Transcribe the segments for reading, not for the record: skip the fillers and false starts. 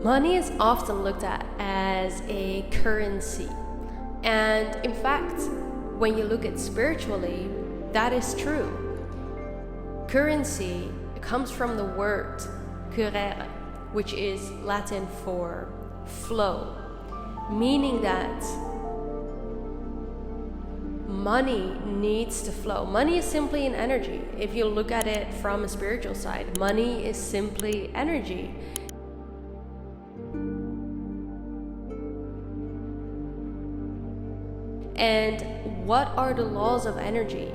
Money is often looked at as a currency. And in fact, when you look at spiritually, that is true. Currency comes from the word currere, which is Latin for flow, meaning that money needs to flow. Money is simply an energy. If you look at it from a spiritual side, money is simply energy. And what are the laws of energy?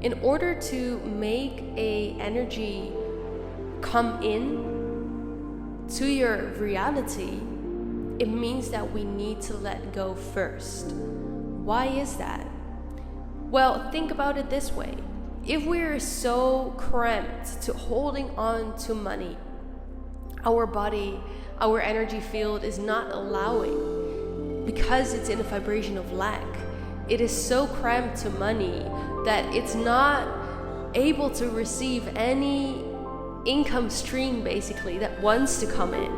In order to make a energy come in to your reality, it means that we need to let go first. Why is that? Well, think about it this way. If we're so cramped to holding on to money, our body, our energy field is not allowing, because it's in a vibration of lack. It is so cramped to money that it's not able to receive any income stream, basically, that wants to come in.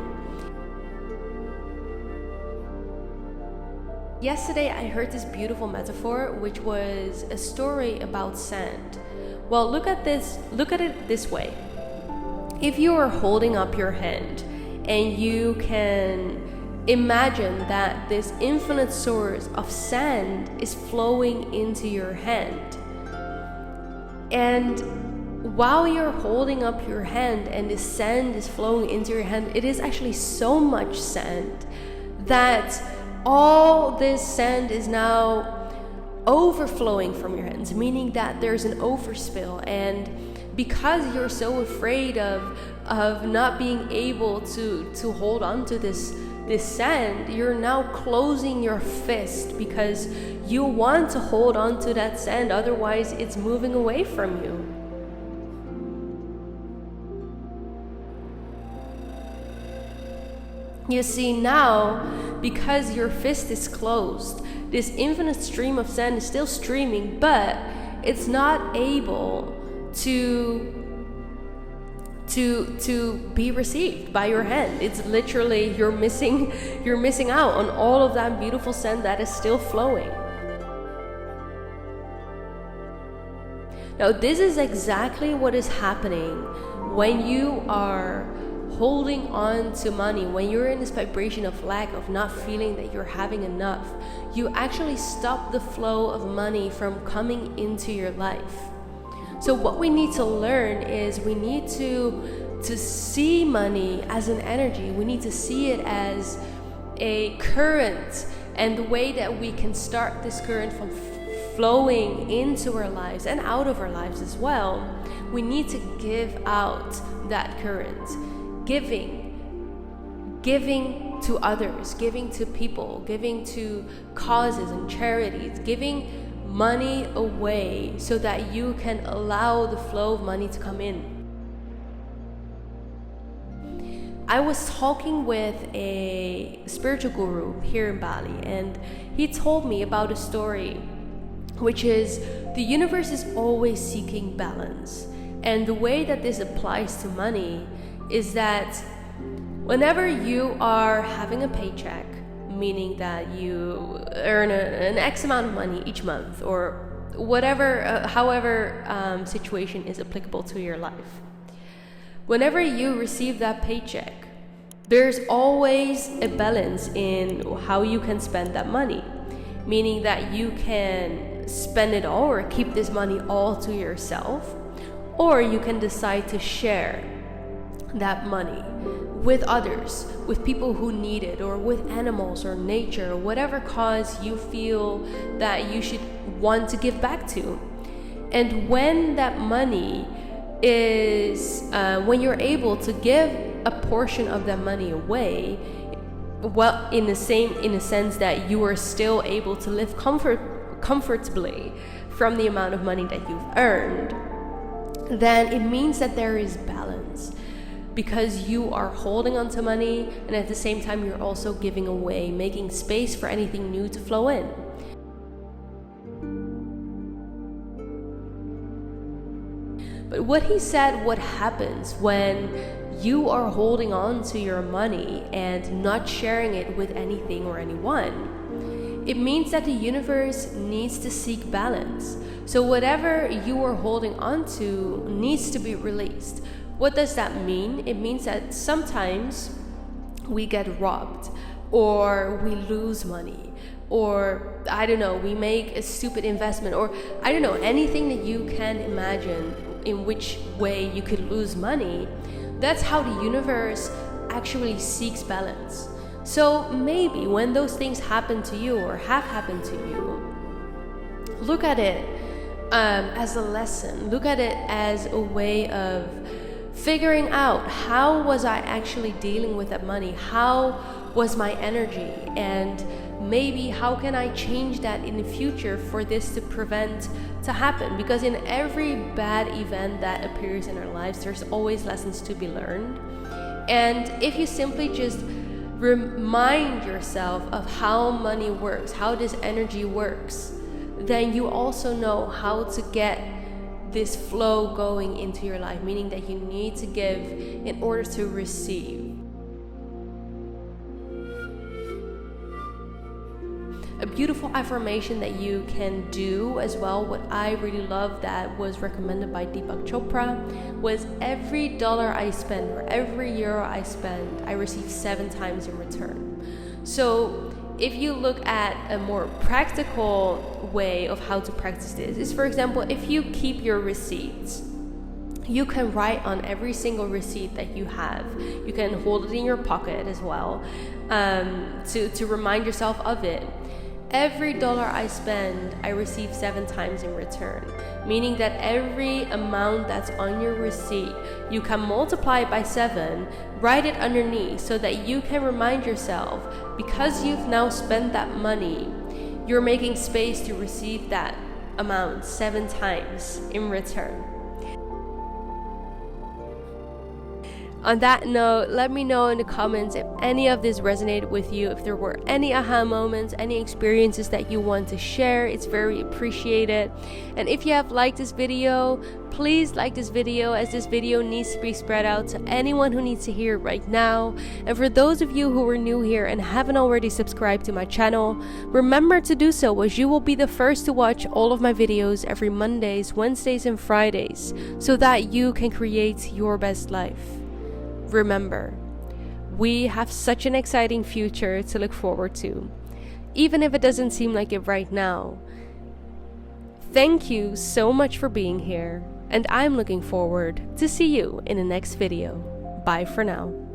Yesterday I heard this beautiful metaphor, which was a story about sand. Well, look at it this way. If you are holding up your hand and you can imagine that this infinite source of sand is flowing into your hand, and while you're holding up your hand and the sand is flowing into your hand, it is actually so much sand that all this sand is now overflowing from your hands, meaning that there's an overspill. And because you're so afraid of not being able to hold on to this sand, you're now closing your fist because you want to hold on to that sand, otherwise it's moving away from you. You see, now, because your fist is closed, this infinite stream of sand is still streaming, but it's not able to be received by your hand. It's literally, you're missing out on all of that beautiful sand that is still flowing. Now, this is exactly what is happening when you are holding on to money. When you're in this vibration of lack, of not feeling that you're having enough, you actually stop the flow of money from coming into your life. So what we need to learn is we need to see money as an energy. We need to see it as a current, and the way that we can start this current from flowing into our lives and out of our lives as well, we need to give out that current. Giving to others, giving to people, giving to causes and charities, giving money away so that you can allow the flow of money to come in. I was talking with a spiritual guru here in Bali, and he told me about a story, which is the universe is always seeking balance. And the way that this applies to money is that whenever you are having a paycheck, meaning that you earn an X amount of money each month, or whatever, however situation is applicable to your life, whenever you receive that paycheck, there's always a balance in how you can spend that money, meaning that you can spend it all or keep this money all to yourself, or you can decide to share that money with others, with people who need it, or with animals or nature, or whatever cause you feel that you should want to give back to. And when that money is, when you're able to give a portion of that money away, well, in a sense that you are still able to live comfortably from the amount of money that you've earned, then it means that there is balance, because you are holding on to money, and at the same time you're also giving away, making space for anything new to flow in. But what he said, what happens when you are holding on to your money and not sharing it with anything or anyone, it means that the universe needs to seek balance. So whatever you are holding on to needs to be released. What does that mean? It means that sometimes we get robbed, or we lose money, or I don't know, we make a stupid investment, or I don't know, anything that you can imagine in which way you could lose money. That's how the universe actually seeks balance. So maybe when those things happen to you or have happened to you, look at it as a lesson. Look at it as a way of figuring out, how was I actually dealing with that money? How was my energy? And maybe how can I change that in the future for this to prevent to happen? Because in every bad event that appears in our lives, there's always lessons to be learned. And if you simply just remind yourself of how money works, how this energy works, then you also know how to get this flow going into your life, meaning that you need to give in order to receive. A beautiful affirmation that you can do as well, what I really love that was recommended by Deepak Chopra, was every dollar I spend or every euro I spend, I receive 7 times in return. So if you look at a more practical way of how to practice this, is, for example, if you keep your receipts, you can write on every single receipt that you have. You can hold it in your pocket as well, to remind yourself of it. Every dollar I spend, I receive 7 times in return, meaning that every amount that's on your receipt, you can multiply it by 7, write it underneath, so that you can remind yourself, because you've now spent that money, you're making space to receive that amount 7 times in return. On that note, let me know in the comments if any of this resonated with you, if there were any aha moments, any experiences that you want to share. It's very appreciated. And if you have liked this video, please like this video, as this video needs to be spread out to anyone who needs to hear it right now. And for those of you who are new here and haven't already subscribed to my channel, remember to do so, as you will be the first to watch all of my videos every Mondays, Wednesdays, and Fridays, so that you can create your best life. Remember, we have such an exciting future to look forward to, even if it doesn't seem like it right now. Thank you so much for being here, and I'm looking forward to see you in the next video. Bye for now.